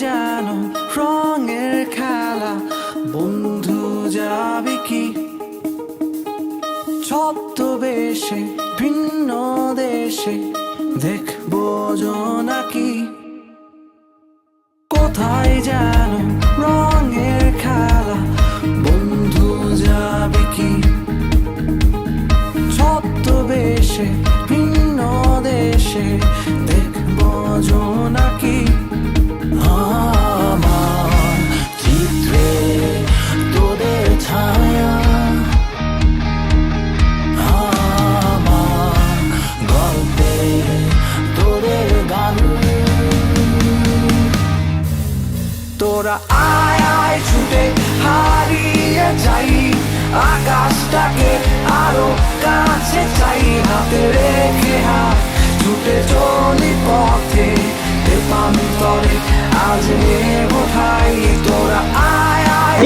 যেন রঙের খেলা, বন্ধু যাবে কি ছদ্মবেশে ভিন্ন দেশে, দেখবো জোনাকি। কোথায় যেন রঙের খেলা, বন্ধু যাবে কি ছদ্মবেশে ভিন্ন দেশে, দেখবো জোনাকি। আমার চিত্রে তোদের ছায়া, আমার গল্পে তোদের গান। তোরা আয় আয় ছুটে হারিয়ে যাই, আকাশটাকে আরো কাছে চাই। হাতে রেখে হাত ছুটে চলি পথে, দেবান্তরে আজ নেব ঠাই। তোরা আয় আয়